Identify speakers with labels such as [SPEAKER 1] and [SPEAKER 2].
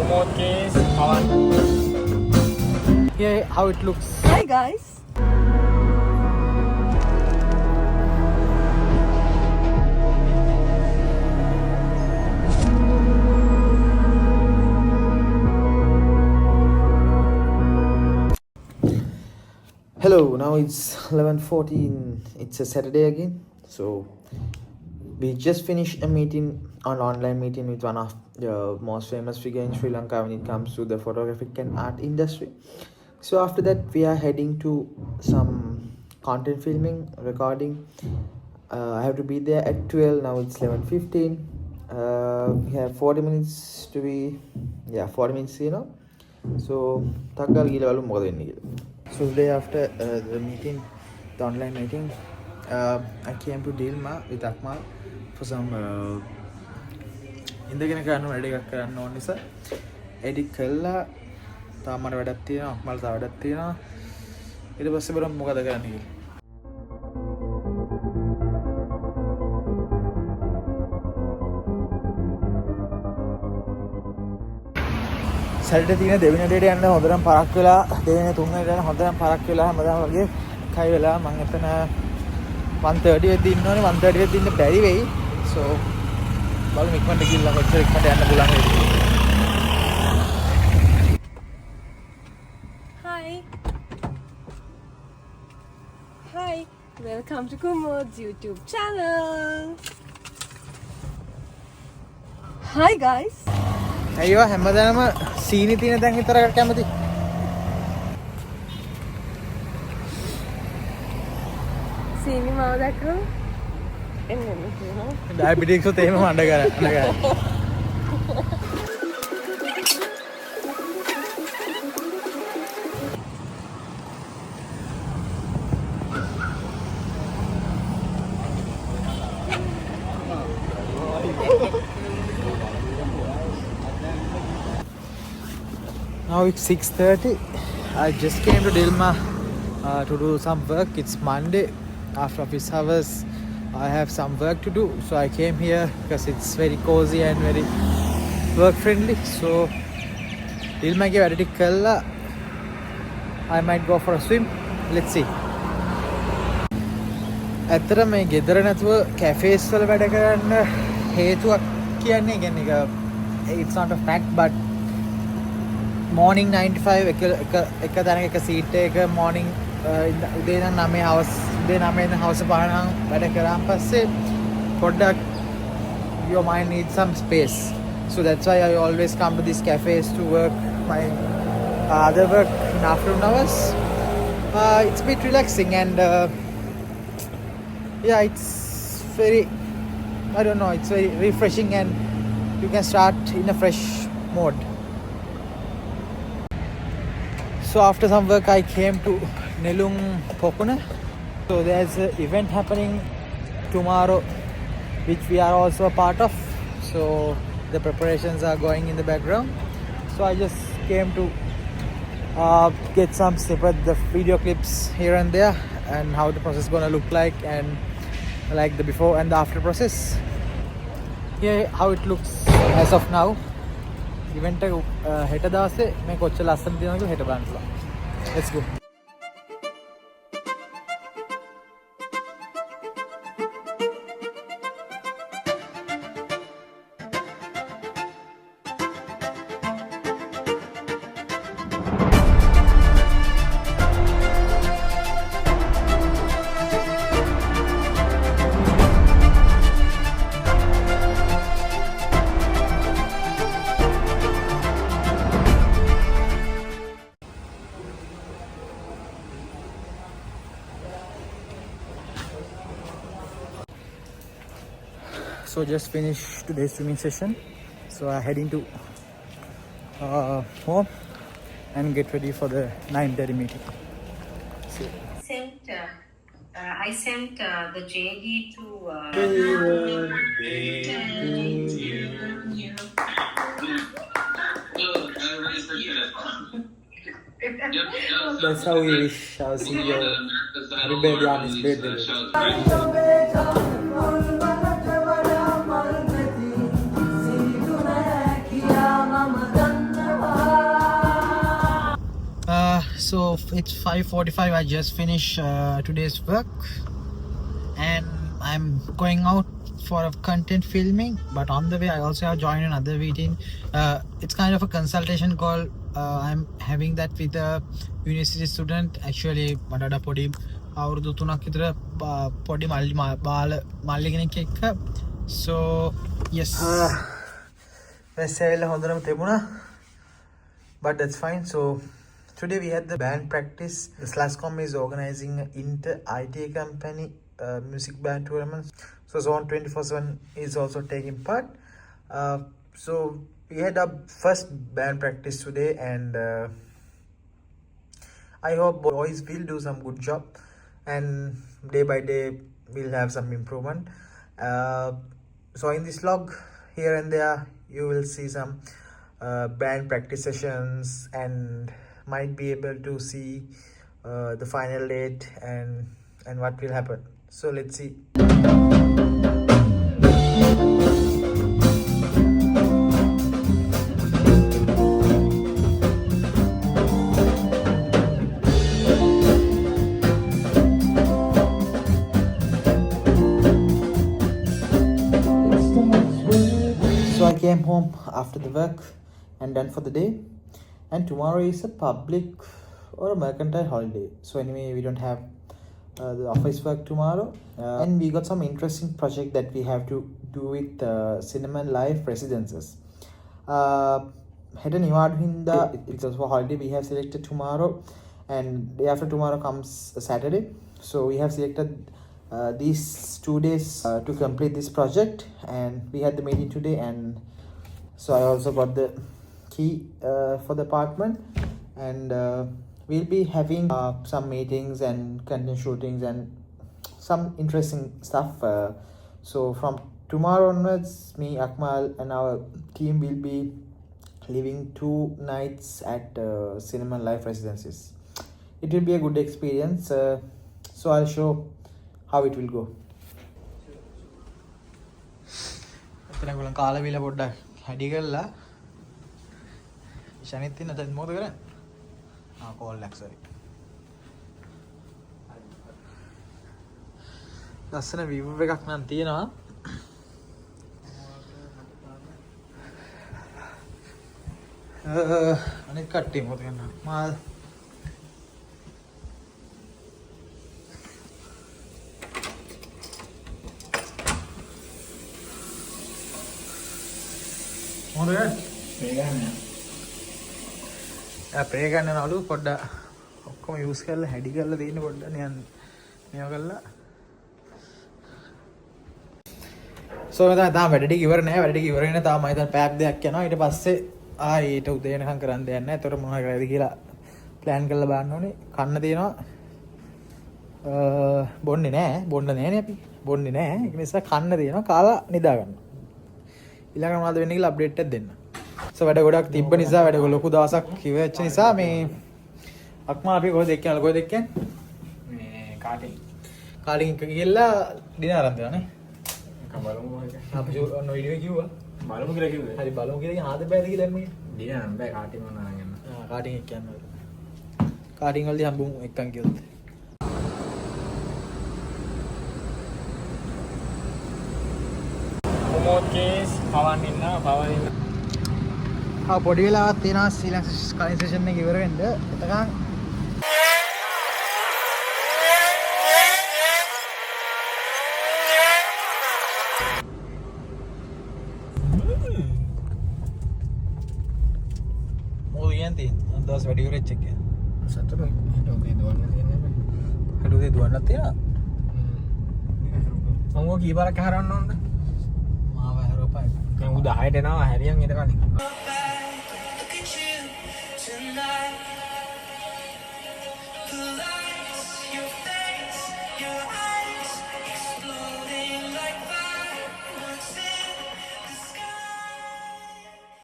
[SPEAKER 1] remote case. Here how it looks.
[SPEAKER 2] Hi guys.
[SPEAKER 1] Hello, now it's 11:14. It's a Saturday again. So we just finished a meeting, an online meeting with one of the most famous figure in Sri Lanka when it comes to the photographic and art industry. So after that, we are heading to some content filming, recording. I have to be there at 12. Now it's 11:15. We have 40 minutes to be, 40 minutes, So, takkal gila walu මොකද වෙන්නේ කියලා. So today after the meeting, the online meeting, I came to Dilma with Akmal for some ඉඳගෙන කරන්න වැඩ එකක් කරන්න ඕන නිසා edit කළා. තාම මට වැඩක් තියෙනවා, අක්මල් තව වැඩක් තියෙනවා. ඊට පස්සේ බලමු මොකද කරන්න කියලා. සැරට තියෙන දෙවෙනි ඩේට යන්න හොඳටම පරක් වෙලා, දෙවෙනි තුන්වෙනි ඩේට හොඳටම පරක් වෙලා හැමදාම වගේ කයි වෙලා මම එතන 1:30 වෙද්දි ඉන්න ඕනේ. 1:30 වෙද්දි ඉන්න බැරි වෙයි. So බලමු ඉක්මනට ගිහිල්ලා කොච්චර ඉක්මනට යන්න පුළුවන් වේද.
[SPEAKER 2] Hi. Welcome to Kumod's YouTube channel. Hi guys.
[SPEAKER 1] අයියෝ හැමදාම සීනි තියෙන තැන් විතරකට කැමති.
[SPEAKER 2] සීනි මාව දැක්කම එන්නේ නේද?
[SPEAKER 1] ඩයබටික්ස් උත් එහෙම අඬ කරා. Now it's 6:30. I just came to Dilma to do some work. It's Monday after office hours. I have some work to do, so I came here because it's very cozy and very work friendly. So Dilma ke වැඩ ටික කළා. I might go for a swim. Let's see. ඇත්තට මේ ගෙදර නැතුව කැෆේස් වල වැඩ කරන්න හේතුවක් කියන්නේ it's not a fact, but morning 9 to 5 එක තැනක එක සීට් එක morning උදේ නම් 9 hours උදේ 9 ඉඳන් hours 5 නම් වැඩ කරාන් පස්සේ පොඩ්ඩක් your mind needs some space. So that's why I always come to these cafes to work my other work in afternoon hours. It's a bit relaxing and it's very, I don't know, it's very refreshing and you can start in a fresh mode. So after some work I came to Nelung Pokuna. So there's an event happening tomorrow which we are also a part of. So the preparations are going in the background. So I just came to get some snippet, the video clips here and there and how the process is gonna look like and like the before and the after process. Here how it looks as of now. Event එක හෙට දවසේ මේ කොච්චර ලස්සන තියෙනවද කියලා හෙට බලන්න පුළුවන්. Let's go. So just finished today's swimming session. So I'm heading to home and get ready for the 9:30 meeting.
[SPEAKER 3] I sent the JD to.
[SPEAKER 1] That's how we wish our CEO happy birthday on his birthday. So it's 5:45. I just finished today's work, and I'm going out for a content filming. But on the way, I also have joined another meeting. It's kind of a consultation call. I'm having that with a university student. Actually, මටට පොඩි අවුරුදු 3ක් විතර පොඩි මල්ලි කෙනෙක් එක්ක. So yes. Message හොඳටම තිබුණා. But that's fine. So today we had the band practice. The Slascom is organizing an inter-IT company music band tournament. So Zone 24/7 is also taking part. So we had our first band practice today, and I hope boys will do some good job, and day by day we'll have some improvement. So in this vlog, here and there you will see some band practice sessions, and might be able to see the final date and what will happen. So let's see. So I came home after the work and done for the day, and tomorrow is a public or a mercantile holiday. So anyway, we don't have the office work tomorrow, and we got some interesting project that we have to do with Cinema Life Residences. Head and Hinda, because for holiday we have selected tomorrow, and day after tomorrow comes a Saturday. So we have selected these 2 days to complete this project, and we had the meeting today, and so I also got the key for the apartment, and we'll be having some meetings and content shootings and some interesting stuff. So from tomorrow onwards, me, Akmal, and our team will be living 2 nights at Cinema Life Residences. It will be a good experience. So I'll show how it will go. එතන කාලවිල පොඩ්ඩක් හැඩි කරලා ශනිත් ඉන්න දැන් මොකද කරන්නේ? Call එකක් සරි. ලස්සන view එකක් නම් තියෙනවා. අනිත් කට්ටිය මොකද කරන්නේ? මා මොකද කරන්නේ? ප්‍රේ ගන්නවලු පොඩ්ඩක් ඔක්කොම යූස් කරලා හැඩි කරලා තියෙන පොඩ්ඩක් නිකන් මේව කරලා. සෝ මම තාම වැඩ ටික ඉවර නෑ. වැඩ ටික ඉවර වෙන තාම මම හිතන පැයක් දෙකක් යනවා. ඊට පස්සේ ඊට උදේ වෙනකම් කරන්න දෙයක් නෑ. ඒතර මොනවා කරයිද කියලා ප්ලෑන් කරලා බලන්න ඕනේ. කන්න තියෙනවා. බොන්නේ නෑනේ අපි. බොන්නේ නෑ. ඒක නිසා කන්න තියෙනවා. කාලා නිදා ගන්න. ඊළඟට මොනවද වෙන්නේ කියලා අප්ඩේට් එකක් දෙන්න. So වැඩ ගොඩක් තිබ්බ නිසා වැඩ ලොකු දවසක් ඉවෙච්ච නිසා මේ අක්මා අපි කොහෙද එක්කන්නේ මේ කාටින් එක ගිහලා ඩිනර් අරන් දෙනවා නේ.
[SPEAKER 4] බලමු මොකද
[SPEAKER 1] අපි ඔන්න වීඩියෝ කිව්වා
[SPEAKER 4] බලමු කියලා කිව්වේ.
[SPEAKER 1] හරි බලමු කියලා ආද බෑද කියලා දැම්මේ.
[SPEAKER 4] ඩිනර් නම් බෑ කාටින් මොන අරන් යන්න.
[SPEAKER 1] කාටින් එක යනවා. කාටින් වලදී හම්බුම් එක්කන් කිව්වොත්.
[SPEAKER 4] කොමෝඩ් කේස් පවන් ඉන්න.
[SPEAKER 1] පොඩි වෙලාවක් තියෙනවා ශ්‍රීලංක කලින් සෙෂන් එක ඉවර වෙන්න. එතකන් මොකද කියන්නේ? අදවස් වැඩි ඉවරෙච්ච එක.
[SPEAKER 4] සතුටු හිටෝකේ දුවන්න තියෙනවා.
[SPEAKER 1] හඩුවේ දුවන්නත් තියෙනවා.
[SPEAKER 4] මම කී බරක් හරවන්න ඕනද?
[SPEAKER 1] මාව හැරෝපයි.
[SPEAKER 4] දැන් උදා 6ට එනවා හැරියන් ඊට කලින්.